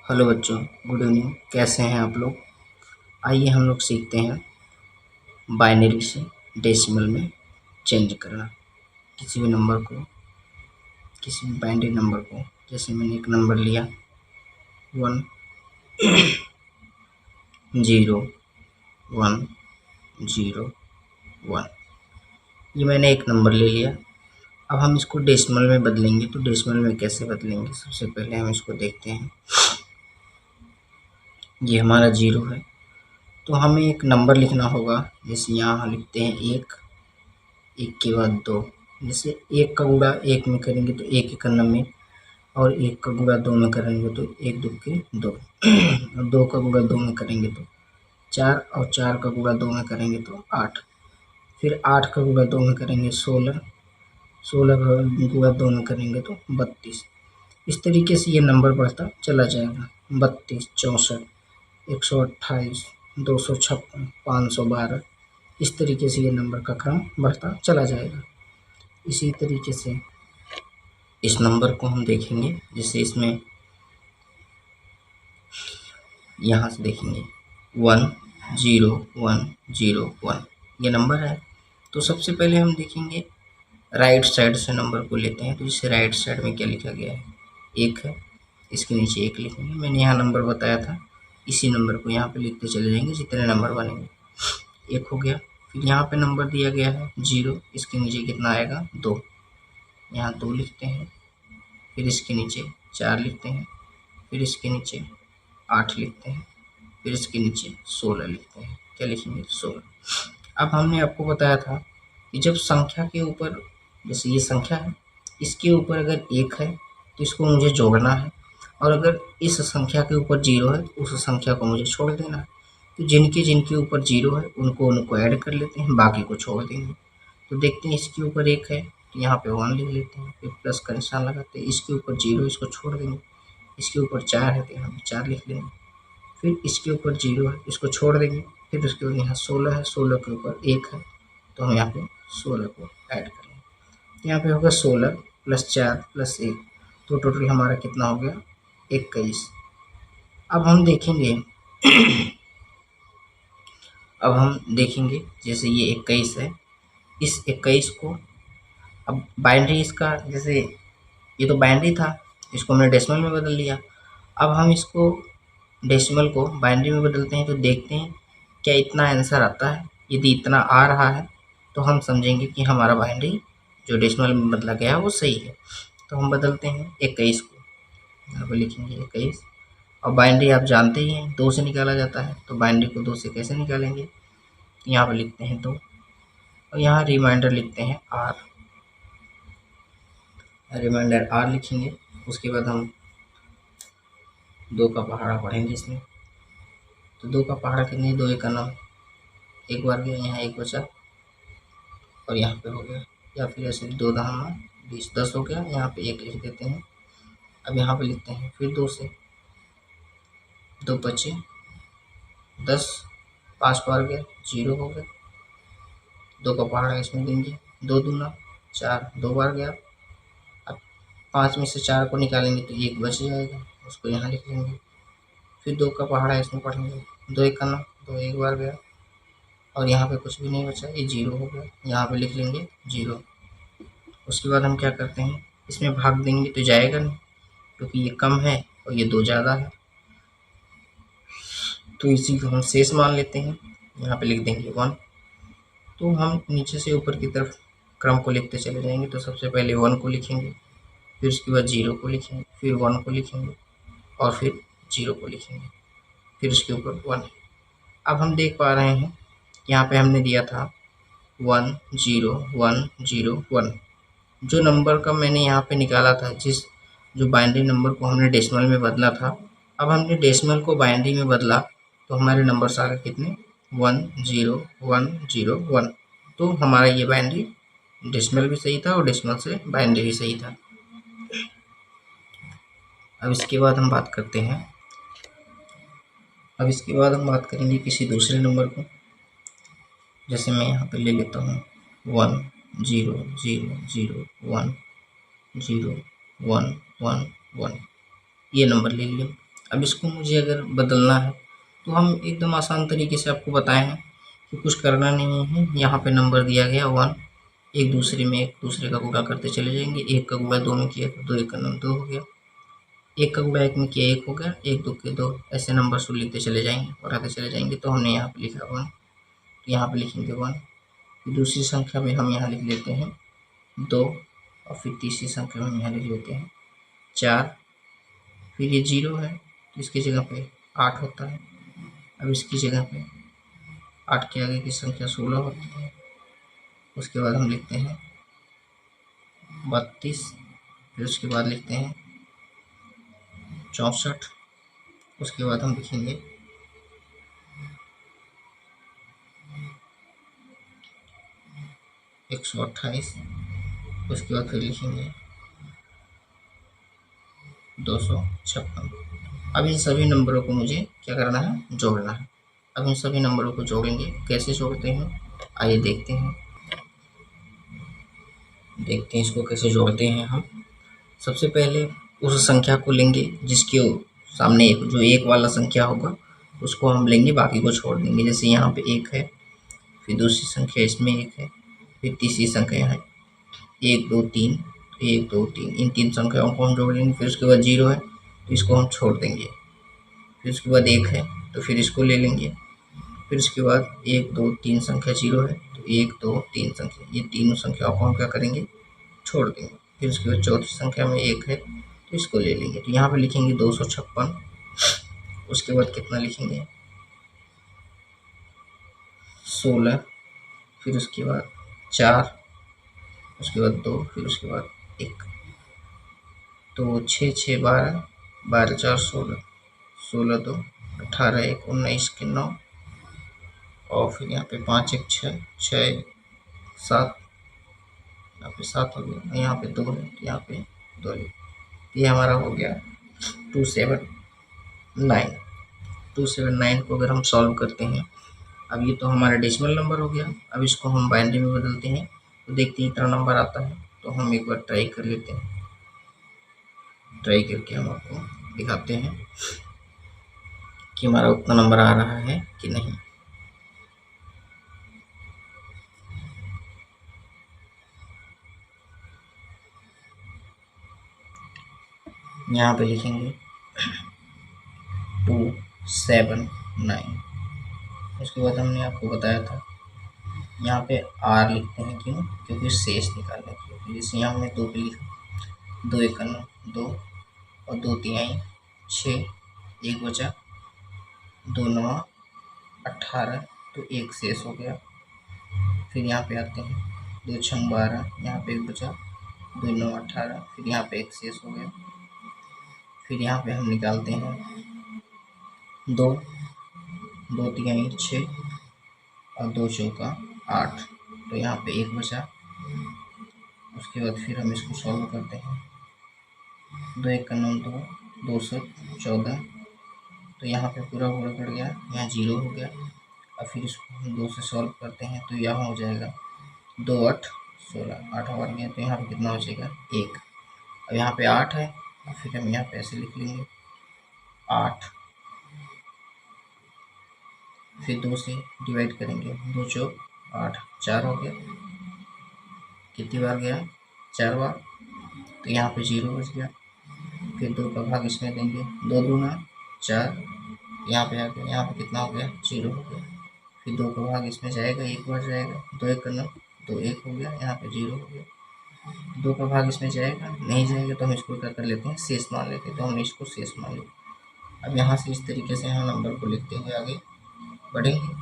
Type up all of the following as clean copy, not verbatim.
Hello बच्चों, good evening. कैसे हैं आप लोग? आइए हम लोग सीखते हैं बाइनरी से डेसिमल में चेंज करना। किसी भी नंबर को, किसी भी बाइनरी नंबर को, जैसे मैंने एक नंबर लिया 1 0 1 0 1। ये मैंने एक नंबर ले लिया। अब हम इसको डेसिमल में बदलेंगे। तो डेसिमल में कैसे बदलेंगे, सबसे पहले हम इसको देखते हैं। ये हमारा 0 है, तो हमें एक नंबर लिखना होगा। जैसे यहाँ लिखते हैं 1, 1 के बाद 2। जैसे 1 का गुणा 1 में करेंगे तो 1 1 9, और 1 का गुणा 2 में करेंगे तो 1 2 के 2, और 2 का गुणा 2 में करेंगे तो 4, और 4 का गुणा 2 में करेंगे तो 8। फिर 8 का गुणा 2 में करेंगे 16, 16 का गुणा 2 में करेंगे तो 32। इस तरीके से ये नंबर बढ़ता चला जाएगा। 32, 64, 128, 256, 512। इस तरीके से ये नंबर का क्रम बढ़ता चला जाएगा। इसी तरीके से इस नंबर को हम देखेंगे। जैसे इसमें यहाँ से देखेंगे 1 0 1 0 1 ये नंबर है। तो सबसे पहले हम देखेंगे राइट साइड से नंबर को लेते हैं। तो इसे राइट साइड में क्या लिखा गया है, 1 है, इसके नीचे 1 लिखेंगे। मैंने यहाँ नंबर बताया था, इसी नंबर को यहाँ पे लिखते चले जाएंगे जितने नंबर बनेंगे। 1 हो गया। फिर यहाँ पे नंबर दिया गया है 0, इसके नीचे कितना आएगा 2, यहाँ 2 लिखते हैं। फिर इसके नीचे 4 लिखते हैं। फिर इसके नीचे 8 लिखते हैं। फिर इसके नीचे 16 लिखते हैं। क्या लिखेंगे, 16। अब हमने आपको बताया था कि जब संख्या के ऊपर, जैसे ये संख्या है, इसके ऊपर अगर 1 है तो इसको मुझे जोड़ना है, और अगर इस संख्या के ऊपर 0 है तो उस संख्या को मुझे छोड़ देना है। तो जिनके जिनके ऊपर 0 है उनको ऐड कर लेते हैं, बाकी को छोड़ देंगे। तो देखते हैं इसके ऊपर 1 है तो यहाँ पे 1 लिख लेते हैं, फिर प्लस का निशान लगाते हैं। इसके ऊपर 0, इसको छोड़ देंगे। इसके ऊपर 4 है तो यहाँ पे 4 लिख लेंगे। फिर इसके ऊपर 0 है, इसको छोड़ देंगे। फिर उसके बाद यहाँ 16 है, 16 के ऊपर 1 है तो हम यहाँ पे 16 को ऐड करेंगे। यहाँ पे होगा 16 + 4 + 1, तो टोटल हमारा कितना हो गया, 21। अब हम देखेंगे जैसे ये 21 है, इस 21 को अब बाइनरी इसका, जैसे ये तो बाइनरी था, इसको हमने डेसिमल में बदल लिया। अब हम इसको डेसिमल को बाइनरी में बदलते हैं तो देखते हैं क्या इतना आंसर आता है। यदि इतना आ रहा है तो हम समझेंगे कि हमारा बाइनरी जो डेसिमल में बदला गया है वो सही है। तो हम बदलते हैं 21 को, यहाँ पर लिखेंगे 21। और बाइनरी आप जानते ही हैं 2 से निकाला जाता है, तो बाइनरी को 2 से कैसे निकालेंगे, यहाँ पर लिखते हैं 2, और यहाँ रिमाइंडर लिखते हैं r, रिमाइंडर r लिखेंगे। उसके बाद हम 2 का पहाड़ा पढ़ेंगे इसमें। तो 2 का पहाड़ा कितने, 2 1 9, एक बार गया, यहाँ 1 बचा और यहाँ पे हो गया, या फिर ऐसे 2 10 20 10 हो गया, यहाँ पे 1 लिख देते हैं। अब यहाँ पे लिखते हैं फिर 2 से, 2 बचे 10, 5 बार गया 0 हो गया। 2 का पहाड़ा इसमें देंगे, 2 दूना 4, 2 बार गया। अब 5 में से 4 को निकालेंगे तो 1 बच जाएगा, उसको यहाँ लिख लेंगे। फिर 2 का पहाड़ा इसमें पढ़ेंगे, 2 1 9, 2 एक बार गया और यहाँ पे कुछ भी नहीं बचा, ये 0 हो गया, यहाँ पे लिख लेंगे 0। उसके बाद हम क्या करते हैं, इसमें भाग देंगे तो जाएगा नहीं क्योंकि ये कम है और ये 2 ज़्यादा है, तो इसी को हम शेष मान लेते हैं। यहाँ पे लिख देंगे 1। तो हम नीचे से ऊपर की तरफ क्रम को लिखते चले जाएंगे। तो सबसे पहले 1 को लिखेंगे, फिर उसके बाद 0 को लिखेंगे, फिर 1 को लिखेंगे और फिर 0 को लिखेंगे, फिर उसके ऊपर 1। अब हम देख पा रहे हैं यहाँ पे हमने दिया था 1 0 1 0 1। जो नंबर का मैंने यहाँ पे निकाला था, जो बाइनरी नंबर को हमने डेसिमल में बदला था, अब हमने डेसिमल को बाइनरी में बदला तो हमारे नंबर्स आ गए कितने, 1 0 1 0 1। तो हमारा ये बाइनरी डेसिमल भी सही था और डेसिमल से बाइनरी भी सही था। अब इसके बाद हम बात करेंगे किसी दूसरे नंबर को। जैसे मैं यहाँ पे ले लेता हूँ 1 0 0 0 1 0 1 1 1, ये नंबर ले लिया। अब इसको मुझे अगर बदलना है तो हम एकदम आसान तरीके से आपको बताए हैं कि कुछ करना नहीं है। यहाँ पे नंबर दिया गया 1, एक दूसरे का गुणा करते चले जाएंगे। एक का गुणा 2 में किया तो 2 एक का 2 हो गया, एक का गुणा एक में किया 1 हो गया, एक 2 के 2, ऐसे नंबर को लिखते चले जाएंगे और आते चले जाएंगे। तो हमने यहाँ पे लिखा 1, तो यहाँ पे लिखेंगे 1। दूसरी संख्या में हम यहाँ लिख लेते हैं 2, और फिर तीसरी संख्या में हम यहाँ लिख लेते हैं 4। फिर ये 0 है तो इसकी जगह पे 8 होता है। अब इसकी जगह पे 8 के आगे की संख्या 16 होती है। उसके बाद हम लिखते हैं 32, फिर उसके बाद लिखते हैं 64, उसके बाद हम लिखेंगे 128, उसके बाद फिर लिखेंगे 256। अब इन सभी नंबरों को मुझे क्या करना है, जोड़ना है। अब इन सभी नंबरों को जोड़ेंगे, कैसे जोड़ते हैं आइए देखते हैं इसको कैसे जोड़ते हैं हम। सबसे पहले उस संख्या को लेंगे जिसके सामने जो एक वाला संख्या होगा उसको हम लेंगे, बाकी को छोड़ देंगे। जैसे यहाँ पे 1 है, फिर दूसरी संख्या इसमें 1 है, फिर तीसरी संख्या है 1 2 3, 1 2 3, इन 3 संख्याओं को हम जोड़ लेंगे। फिर उसके बाद 0 है तो इसको हम छोड़ देंगे। फिर उसके बाद 1 है तो फिर इसको ले लेंगे। फिर उसके बाद 1 2 3 संख्या 0 है तो 1 2 3 संख्या, ये तीनों संख्याओं को हम क्या करेंगे, छोड़ देंगे। फिर उसके बाद चौथी संख्या में 1 है तो इसको ले लेंगे। तो यहाँ पे लिखेंगे 256। उसके बाद कितना लिखेंगे 16, फिर उसके बाद 4, उसके बाद 2, फिर उसके बाद 1। तो 6 6 12, 12 4 16, 16 2 18, 1 19 के 9, और फिर यहाँ पे 5 1 6, 6 7, यहाँ पे 7 हो गया, यहाँ पे 2 है तो यहाँ पे 2 है। ये हमारा हो गया 279। 279 को अगर हम सॉल्व करते हैं, अब ये तो हमारा डेसिमल नंबर हो गया। अब इसको हम बाइनरी में बदलते हैं तो देखते हैं इतना नंबर आता है। तो हम एक बार ट्राई कर लेते हैं, ट्राई करके हम आपको दिखाते हैं कि हमारा उतना नंबर आ रहा है कि नहीं। यहाँ पे लिखेंगे 279। उसके बाद हमने आपको बताया था यहाँ पे आर लिखते हैं, क्यों, क्योंकि शेष निकालने के लिए। जैसे यहाँ हमने 2 पे लिखा 2 1 2 और 2 3 6, 1 बचा, 2 9 18, तो 1 शेष हो गया। फिर यहाँ पे आते हैं 2 6 12, यहाँ पे 1 बचा, 2 9 18, फिर यहाँ पे 1 शेष हो गया। फिर यहाँ पे हम निकालते हैं 2 2 3 6 और 2 चौका 8, तो यहाँ पे 1 बचा। उसके बाद फिर हम इसको सॉल्व करते हैं, 2 1 9 2, 2 7 14, तो यहाँ पे पूरा कट गया, यहाँ 0 हो गया। और फिर इसको हम 2 से सॉल्व करते हैं तो यहाँ हो जाएगा 2 8 16, 8 बढ़ गया, तो यहाँ पे कितना हो जाएगा 1। अब यहाँ पे 8 है और फिर हम यहाँ पे ऐसे लिख लेंगे 8, फिर 2 से डिवाइड करेंगे, 2 चौक 8, 4 हो गया। कितनी बार गया, 4 बार, तो यहाँ पे 0 बच गया। फिर 2 का भाग इसमें देंगे, 2 दूना 4, यहाँ पे आ गया, यहाँ पे कितना हो गया 0 हो गया। फिर 2 का भाग इसमें जाएगा, 1 बार जाएगा, 2 1 9 2 1 हो गया, यहाँ पे 0 हो गया। 2 का भाग इसमें जाएगा, नहीं जाएगा तो हम इसको क्या कर लेते हैं, शेष मान लेते हैं, तो हमने इसको शेष मान लिया। अब यहाँ से इस तरीके से हम नंबर को लिखते हुए आगे बढ़ेंगे।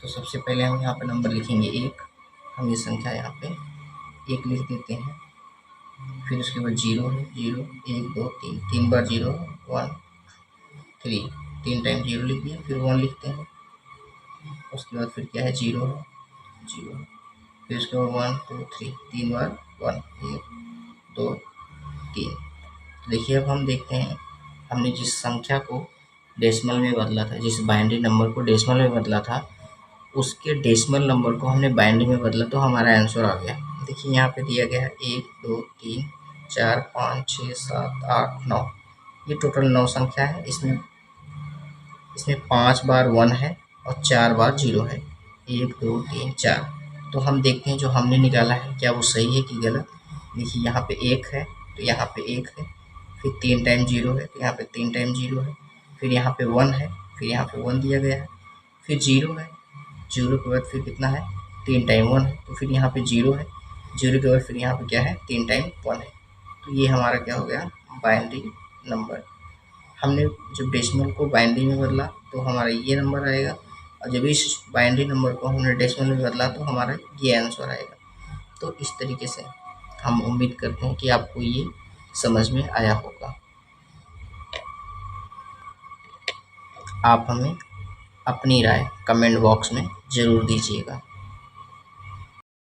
तो सबसे पहले हम यहाँ पे नंबर लिखेंगे 1, हम ये संख्या यहाँ पे 1 लिख देते हैं। फिर उसके बाद 0 है, 0 1 2 3, 3 बार 0 1 3, 3 टाइम 0 लिख दिया, फिर 1 लिखते हैं। उसके बाद फिर क्या है, 0 है, 0, फिर उसके बाद 1 2 3, 3 बार 1 1 2 3। देखिए अब हम देखते हैं, हमने जिस संख्या को डेसिमल में बदला था, जिस बाइनरी नंबर को डेसिमल में बदला था, उसके डेसिमल नंबर को हमने बाइनरी में बदला तो हमारा आंसर आ गया। देखिए यहाँ पे दिया गया है 1 2 3 4 5 6 7 8 9, ये टोटल 9 संख्या है। इसमें 5 बार 1 है और 4 बार 0 है। 1 2 3 4। तो हम देखते हैं जो हमने निकाला है क्या वो सही है कि गलत। देखिए यहाँ पे 1 है तो यहाँ पे 1 है, फिर 3 टाइम 0 है तो यहाँ पे 3 टाइम 0 है, फिर यहाँ पे 1 है, फिर यहाँ पे 1 दिया गया है, फिर 0 है, 0 के बाद फिर कितना है 3 टाइम 1 है, तो फिर यहाँ पे 0 है, 0 के बाद फिर यहाँ पे क्या है 3 टाइम 1 है। तो ये हमारा क्या हो गया बाइनरी नंबर। हमने जब डेसिमल को बाइनरी में बदला तो हमारा ये नंबर आएगा, और जब इस बाइनरी नंबर को हमने डेसिमल में बदला तो हमारा ये आंसर आएगा। तो इस तरीके से हम उम्मीद करते हैं कि आपको ये समझ में आया होगा। आप हमें अपनी राय कमेंट बॉक्स में ज़रूर दीजिएगा।